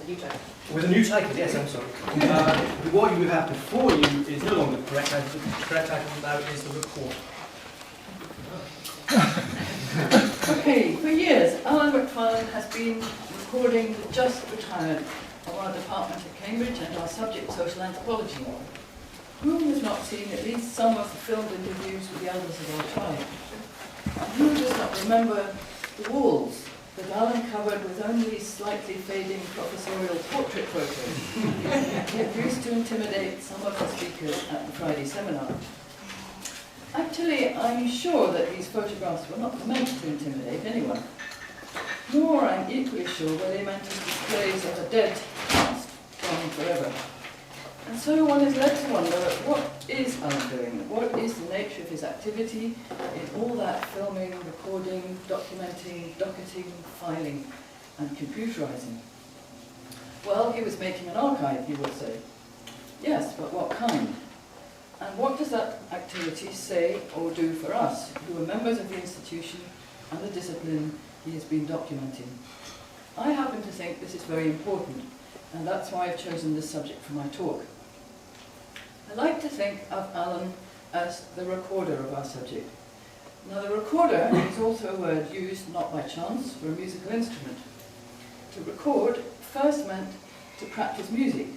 With a new title, yes, I'm sorry. What you have before you is no longer the correct title. The correct title now is The Report. Okay, for years, Alan Macfarlane has been recording the just retired of our department at Cambridge and our subject, social anthropology. Who has not seen at least some of the filmed interviews with the elders of our tribe? And who does not remember the walls that Alan covered with only slightly fading professorial portrait photos that used to intimidate some of the speakers at the Friday seminar? Actually, I'm sure that these photographs were not meant to intimidate anyone. Nor I'm equally sure were they meant as displays of a dead past, gone forever. And so one is led to wonder, what is Alan doing? What is the nature of his activity in all that filming, recording, documenting, docketing, filing, and computerizing? Well, he was making an archive, you will say. Yes, but what kind? And what does that activity say or do for us, who are members of the institution and the discipline he has been documenting? I happen to think this is very important, and that's why I've chosen this subject for my talk. I like to think of Alan as the recorder of our subject. Now, the recorder is also a word used not by chance for a musical instrument. To record first meant to practice music,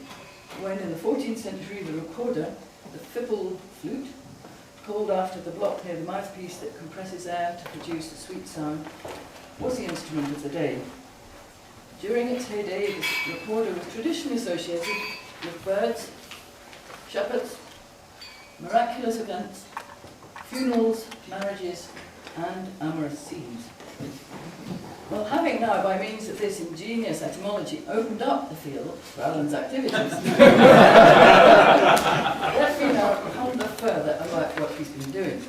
when in the 14th century the recorder, the fipple flute, called after the block near the mouthpiece that compresses air to produce a sweet sound, was the instrument of the day. During its heyday, the recorder was traditionally associated with birds, shepherds, miraculous events, funerals, marriages, and amorous scenes. Well, having now, by means of this ingenious etymology, opened up the field for Alan's activities, let me now ponder further about what he's been doing.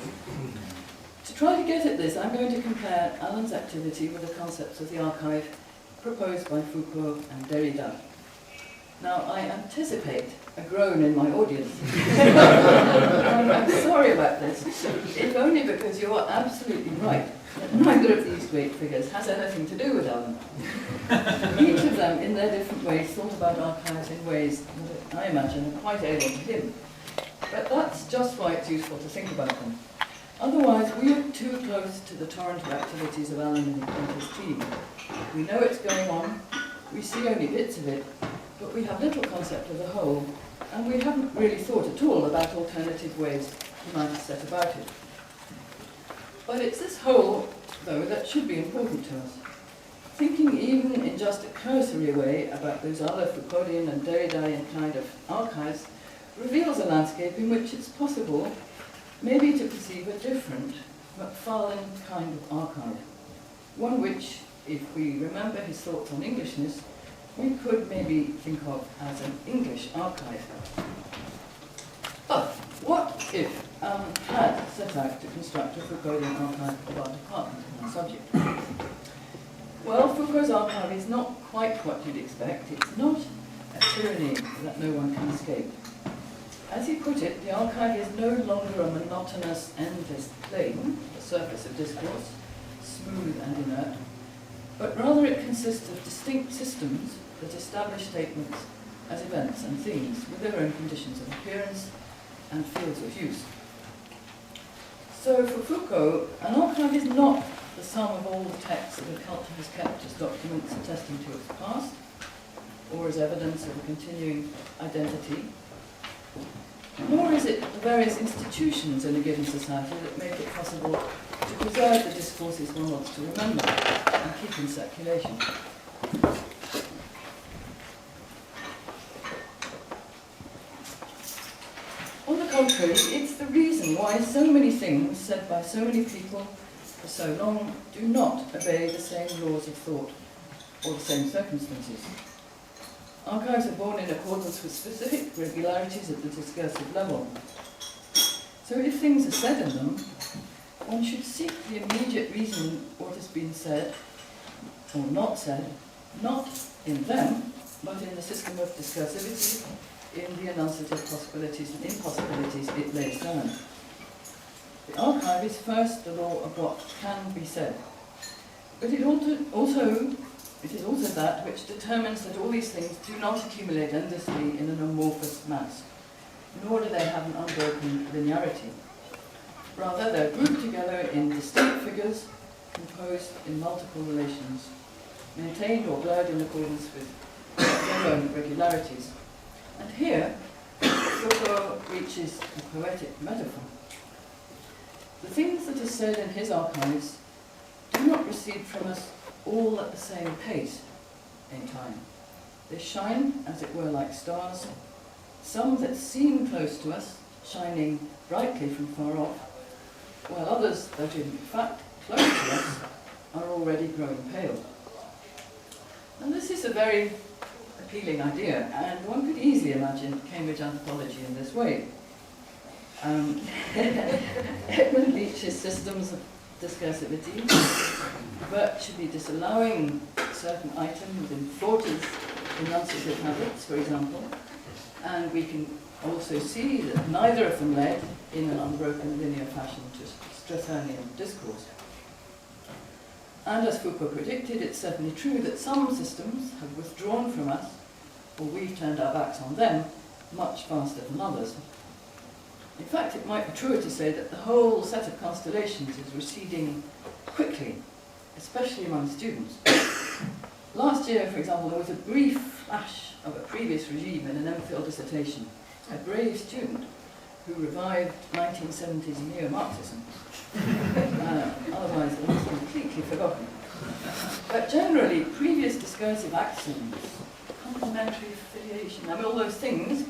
To try to get at this, I'm going to compare Alan's activity with the concepts of the archive proposed by Foucault and Derrida. Now, I anticipate a groan in my audience. I'm sorry about this, if only because you're absolutely right that neither of these great figures has anything to do with Alan. Each of them, in their different ways, thought about archives in ways that I imagine are quite alien to him. But that's just why it's useful to think about them. Otherwise, we are too close to the torrent of activities of Alan and his team. We know it's going on, we see only bits of it, but we have little concept of the whole, and we haven't really thought at all about alternative ways he might have set about it. But it's this whole, though, that should be important to us. Thinking even in just a cursory way about those other Foucauldian and Derridian kind of archives reveals a landscape in which it's possible maybe to perceive a different, Macfarlane kind of archive. One which, if we remember his thoughts on Englishness, we could maybe think of as an English archive. But what if Alan had set out to construct a Foucauldian archive of our department and our subject? Well, Foucault's archive is not quite what you'd expect. It's not a tyranny that no one can escape. As he put it, the archive is no longer a monotonous, endless plane, the surface of discourse, smooth and inert, but rather it consists of distinct systems that establish statements as events and themes with their own conditions of appearance and fields of use. So for Foucault, an archive is not the sum of all the texts that a culture has kept as documents attesting to its past, or as evidence of a continuing identity, nor is it the various institutions in a given society that make it possible to preserve the discourses one wants to remember and keep in circulation. On the contrary, it's the reason why so many things said by so many people for so long do not obey the same laws of thought or the same circumstances. Archives are born in accordance with specific regularities at the discursive level. So if things are said in them, one should seek the immediate reason what has been said or not said, not in them, but in the system of discursivity, in the enunciative possibilities and impossibilities it lays down. The archive is first the law of what can be said, but it also it is also that which determines that all these things do not accumulate endlessly in an amorphous mass, nor do they have an unbroken linearity. Rather, they're grouped together in distinct figures composed in multiple relations, maintained or blurred in accordance with their own regularities. And here, Foucault reaches a poetic metaphor. The things that are said in his archives do not recede from us all at the same pace in time. They shine, as it were, like stars, some that seem close to us, shining brightly from far off, while others that in fact close to us are already growing pale. And this is a very appealing idea, and one could easily imagine Cambridge anthropology in this way. Edmund Leach's systems of discursivity virtually disallowing certain items in Forte's enunciative habits, for example, and we can also see that neither of them led in an unbroken linear fashion to Strathurnian discourse. And as Foucault predicted, it's certainly true that some systems have withdrawn from us, or we've turned our backs on them, much faster than others. In fact, it might be truer to say that the whole set of constellations is receding quickly, especially among students. Last year, for example, there was a brief flash of a previous regime in an MPhil dissertation, a brave student who revived 1970s neo-Marxism. Otherwise, it was completely forgotten. But generally, previous discursive axioms, complementary affiliation, I mean, all those things,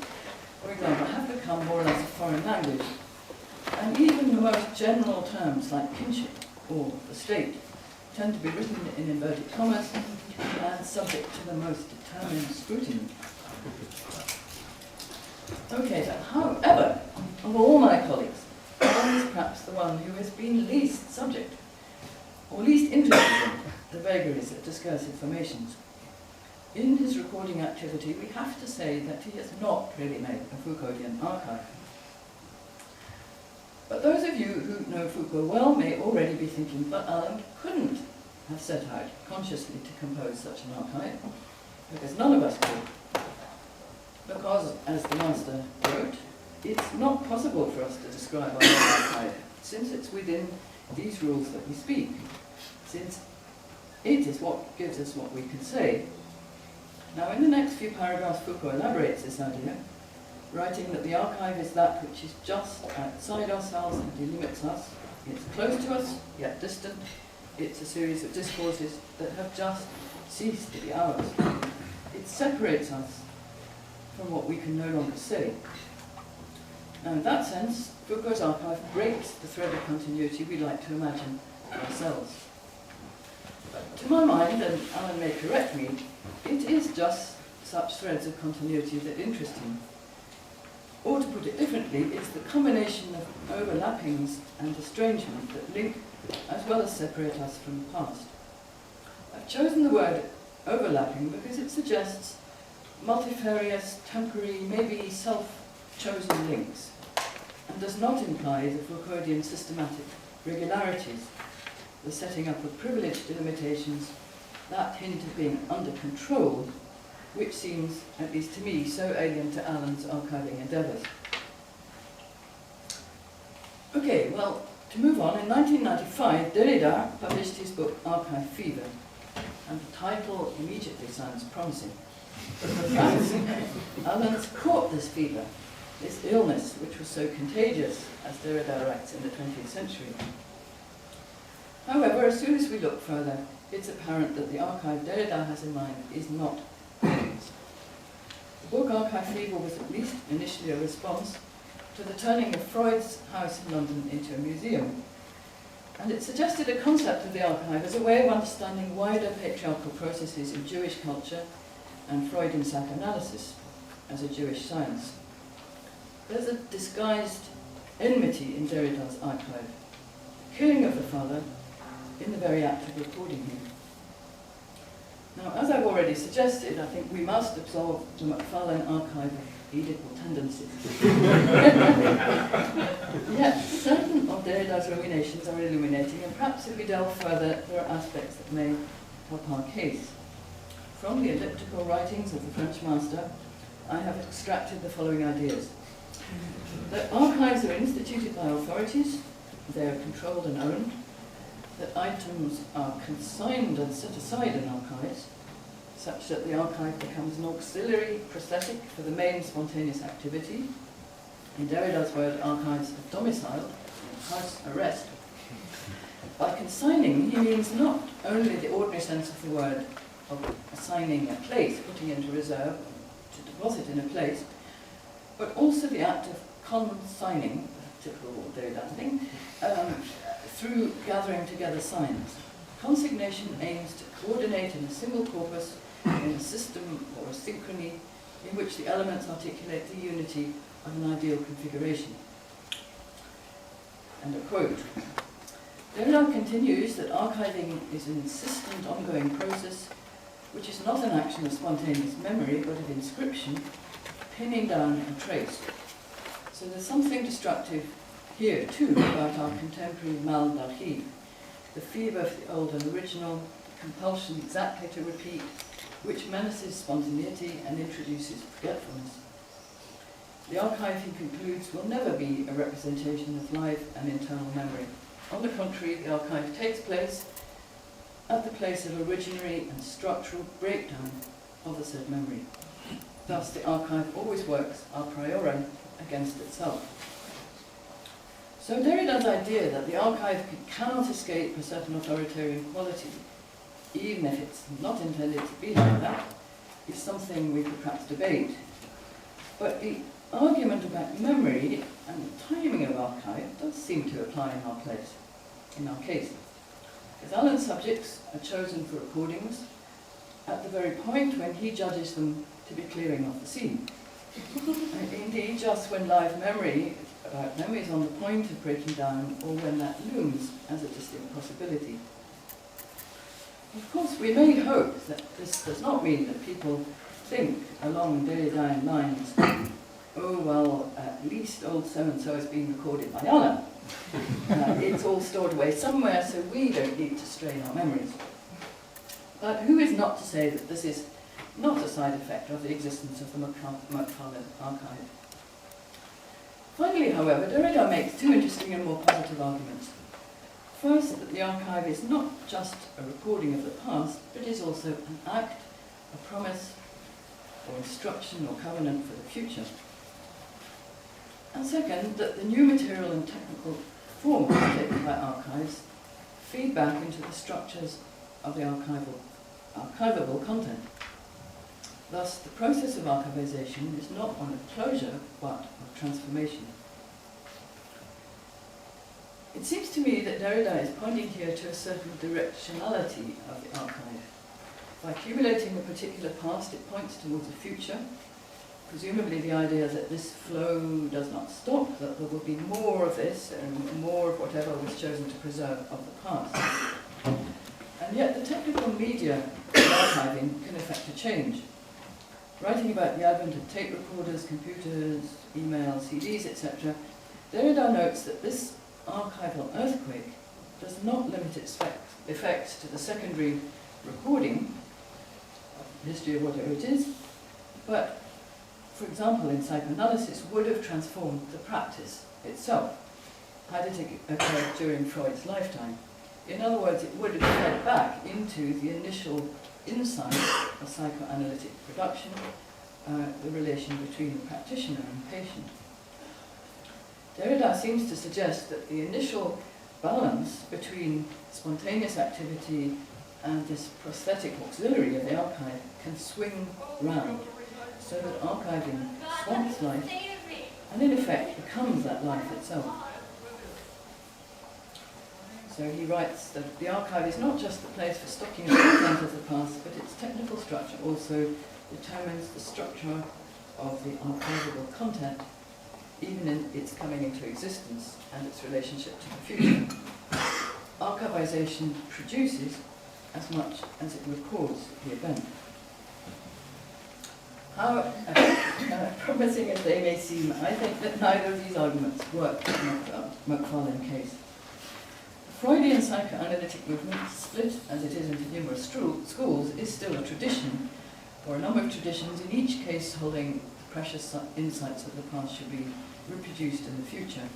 for example, have become more or less a foreign language. And even the most general terms like kinship or the state tend to be written in inverted commas and subject to the most determined scrutiny. Okay, but however, of all my colleagues, Alan is perhaps the one who has been least subject, or least interested in, the vagaries of discursive formations. In his recording activity, we have to say that he has not really made a Foucauldian archive. But those of you who know Foucault well may already be thinking, but Alan couldn't have set out consciously to compose such an archive, because none of us could. Because, as the master wrote, it's not possible for us to describe our own archive, since it's within these rules that we speak, since it is what gives us what we can say. Now, in the next few paragraphs, Foucault elaborates this idea, writing that the archive is that which is just outside ourselves and delimits us. It's close to us, yet distant. It's a series of discourses that have just ceased to be ours. It separates us from what we can no longer say. Now, in that sense, Foucault's archive breaks the thread of continuity we like to imagine for ourselves. But to my mind, and Alan may correct me, it is just such threads of continuity that interest him. Or to put it differently, it's the combination of overlappings and estrangement that link as well as separate us from the past. I've chosen the word overlapping because it suggests multifarious, temporary, maybe self-chosen links, and does not imply the Foucauldian systematic regularities, the setting up of privileged delimitations, that hint of being under control, which seems, at least to me, so alien to Alan's archiving endeavours. Okay, well, to move on, in 1995, Derrida published his book Archive Fever, and the title immediately sounds promising. Perhaps Alan's caught this fever, this illness which was so contagious, as Derrida writes, in the 20th century. However, as soon as we look further, it's apparent that the archive Derrida has in mind is not Freud's. The book Archive Fever was at least initially a response to the turning of Freud's house in London into a museum. And it suggested a concept of the archive as a way of understanding wider patriarchal processes in Jewish culture and Freudian psychoanalysis as a Jewish science. There's a disguised enmity in Derrida's archive, the killing of the father in the very act of recording him. Now, as I've already suggested, I think we must absolve the Macfarlane archive of Oedipal tendencies. Yet, certain of Derrida's ruminations are illuminating, and perhaps if we delve further, there are aspects that may help our case. from the elliptical writings of the French master, I have extracted the following ideas. That archives are instituted by authorities, they are controlled and owned, that items are consigned and set aside in archives, such that the archive becomes an auxiliary prosthetic for the main spontaneous activity. In Derrida's word, archives are domiciled, house arrest. By consigning, he means not only the ordinary sense of the word of assigning a place, putting into reserve, to deposit in a place, but also the act of consigning, typical Derrida thing, through gathering together signs. Consignation aims to coordinate in a single corpus, in a system or a synchrony, in which the elements articulate the unity of an ideal configuration. And a quote. Derrida continues that archiving is an insistent ongoing process which is not an action of spontaneous memory but of inscription, pinning down a trace. So there's something destructive here too about our contemporary mal d'archive, the fever of the old and original, compulsion exactly to repeat, which menaces spontaneity and introduces forgetfulness. The archive, he concludes, will never be a representation of live and internal memory. On the contrary, the archive takes place at the place of originary and structural breakdown of the said memory. Thus, the archive always works a priori against itself. So Derrida's idea that the archive cannot escape a certain authoritarian quality, even if it's not intended to be like that, is something we could perhaps debate. But the argument about memory and the timing of archive does seem to apply in our case. As Alan's subjects are chosen for recordings at the very point when he judges them to be clearing off the scene. And indeed, just when live memory about memory is on the point of breaking down, or when that looms as a distinct possibility. Of course, we may hope that this does not mean that people think along Derridian lines, oh, well, at least old so-and-so is being recorded by Alan. It's all stored away somewhere, so we don't need to strain our memories. But who is not to say that this is not a side effect of the existence of the Macfarlane archive? Finally, however, Derrida makes two interesting and more positive arguments. First, that the archive is not just a recording of the past, but is also an act, a promise, or instruction or covenant for the future. And second, that the new material and technical forms taken by archives feed back into the structures of the archivable content. Thus, the process of archivization is not one of closure, but of transformation. It seems to me that Derrida is pointing here to a certain directionality of the archive. By accumulating a particular past, it points towards a future, presumably the idea that this flow does not stop, that there will be more of this and more of whatever was chosen to preserve of the past. And yet the technical media of archiving can effect a change. Writing about the advent of tape recorders, computers, email, CDs, etc., Derrida notes that this archival earthquake does not limit its effects to the secondary recording of the history of whatever it is, but, for example, in psychoanalysis, would have transformed the practice itself, had it occurred during Freud's lifetime. In other words, it would have fed back into the initial insight of psychoanalytic production, the relation between the practitioner and patient. Derrida seems to suggest that the initial balance between spontaneous activity and this prosthetic auxiliary of the archive can swing round, so that archiving swamps life and in effect becomes that life itself. So he writes that the archive is not just the place for stocking the content of the past, but its technical structure also determines the structure of the archivable content, even in its coming into existence and its relationship to the future. Archivization produces as much as it records the event. How promising as they may seem, I think that neither of these arguments work in the Macfarlane case. The Freudian psychoanalytic movement, split as it is into numerous schools, is still a tradition, or a number of traditions, in each case holding the precious insights of the past should be reproduced in the future.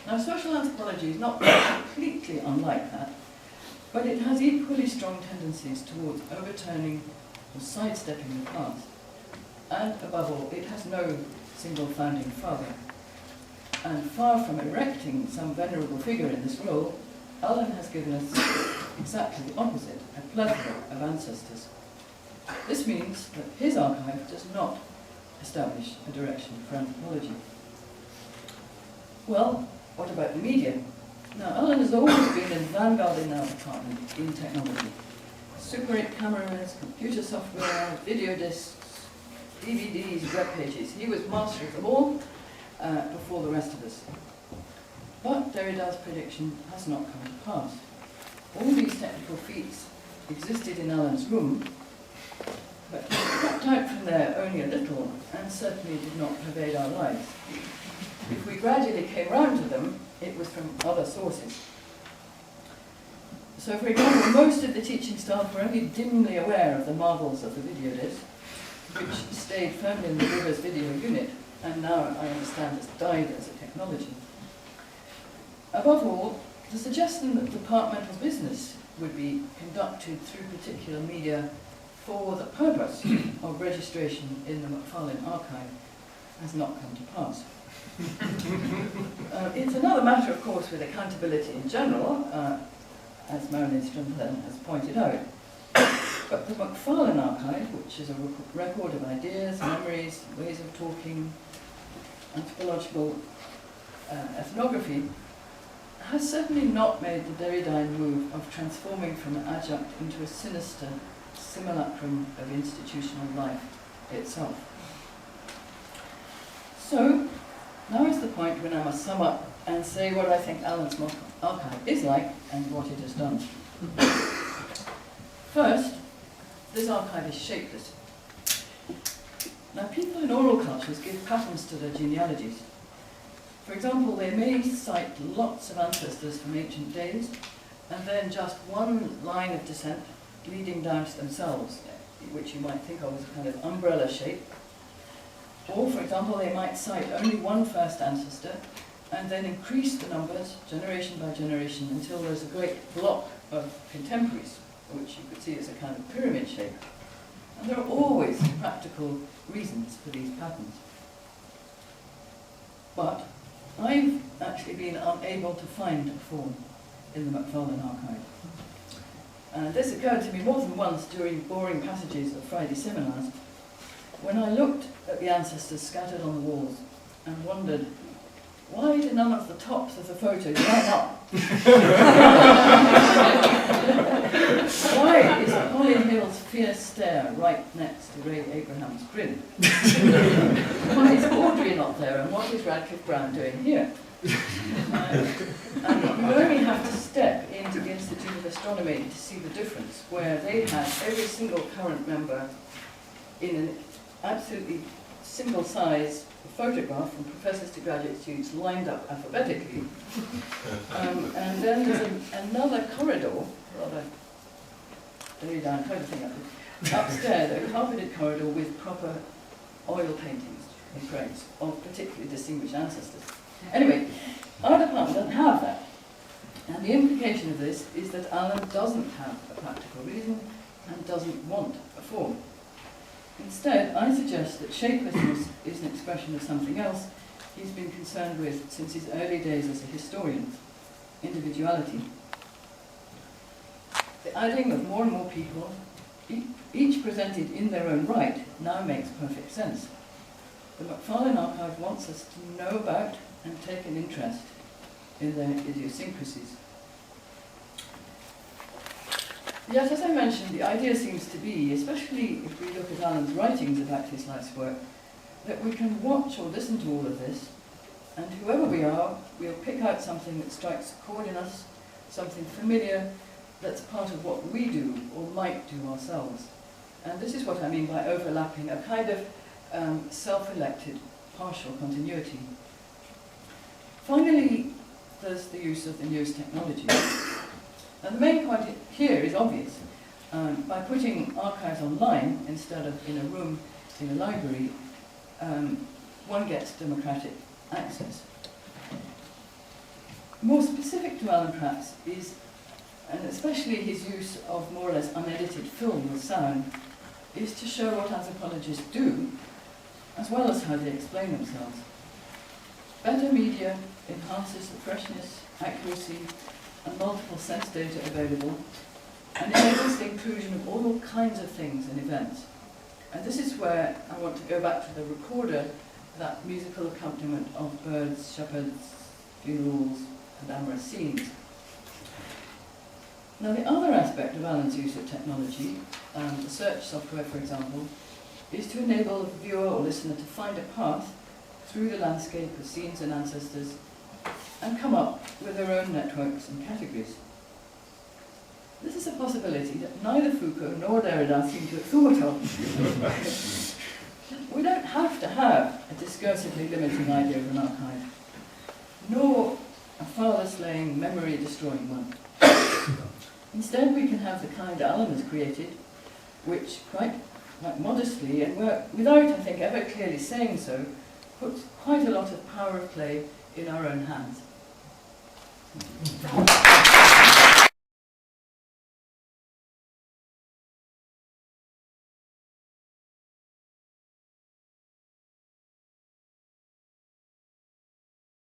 Now, social anthropology is not completely unlike that, but it has equally strong tendencies towards overturning or sidestepping the past. And above all, it has no single founding father. And far from erecting some venerable figure in this role, Alan has given us exactly the opposite, a plethora of ancestors. This means that his archive does not establish a direction for anthropology. Well, what about the media? Now, Alan has always been in vanguard in our department in technology. Super 8 cameras, computer software, video discs, DVDs, web pages. He was master of them all before the rest of us. But Derrida's prediction has not come to pass. All these technical feats existed in Alan's room, but he crept out from there only a little and certainly did not pervade our lives. If we gradually came round to them, it was from other sources. So, for example, most of the teaching staff were only dimly aware of the marvels of the video disc, which stayed firmly in the Rivers video unit, and now, I understand, has died as a technology. Above all, the suggestion that departmental business would be conducted through particular media for the purpose of registration in the Macfarlane archive has not come to pass. It's another matter, of course, with accountability in general, as Memorialist has pointed out. But the Macfarlane archive, which is a record of ideas, memories, ways of talking, anthropological ethnography, has certainly not made the Derridine move of transforming from an adjunct into a sinister simulacrum of institutional life itself. So, now is the point when I must sum up and say what I think Alan's archive is like and what it has done. First, this archive is shapeless. Now, people in oral cultures give patterns to their genealogies. For example, they may cite lots of ancestors from ancient days, and then just one line of descent leading down to themselves, which you might think of as a kind of umbrella shape. Or, for example, they might cite only one first ancestor, and then increase the numbers generation by generation until there's a great block of contemporaries, which you could see as a kind of pyramid shape. And there are always practical reasons for these patterns. But I've actually been unable to find a form in the Macfarlane archive. And this occurred to me more than once during boring passages of Friday seminars, when I looked at the ancestors scattered on the walls and wondered, why do none of the tops of the photos light up? Why is Colin Hill's fierce stare right next to Ray Abraham's grin? Why is Audrey not there, and what is Radcliffe Brown doing here? And you only have to step into the Institute of Astronomy to see the difference, where they have every single current member in an absolutely single-size photograph from professors to graduate students lined up alphabetically. And then there's another corridor, rather very down kind of thing upstairs, a carpeted corridor with proper oil paintings in frames of particularly distinguished ancestors. Anyway, our department doesn't have that. And the implication of this is that Alan doesn't have a practical reason and doesn't want a form. Instead, I suggest that shapelessness is an expression of something else he's been concerned with since his early days as a historian: individuality. The adding of more and more people, each presented in their own right, now makes perfect sense. The Macfarlane archive wants us to know about and take an interest in their idiosyncrasies. Yet, as I mentioned, the idea seems to be, especially if we look at Alan's writings about his life's work, that we can watch or listen to all of this, and whoever we are, we'll pick out something that strikes a chord in us, something familiar that's part of what we do or might do ourselves. And this is what I mean by overlapping, a kind of self-elected partial continuity. Finally, there's the use of the newest technology. And the main point here is obvious. by putting archives online instead of in a room in a library, one gets democratic access. More specific to Alan Pratt's is, and especially his use of more or less unedited film with sound, is to show what anthropologists do, as well as how they explain themselves. Better media enhances the freshness, accuracy, and multiple sense data available, and enables the inclusion of all kinds of things and events. And this is where I want to go back to the recorder, that musical accompaniment of birds, shepherds, funerals, and amorous scenes. Now, the other aspect of Alan's use of technology, the search software, for example, is to enable the viewer or listener to find a path through the landscape of scenes and ancestors and come up with their own networks and categories. This is a possibility that neither Foucault nor Derrida seem to have thought of. We don't have to have a discursively limiting idea of an archive, nor a father-slaying, memory-destroying one. Instead, we can have the kind Alan has created, which quite modestly, and without, I think, ever clearly saying so, puts quite a lot of power of play in our own hands.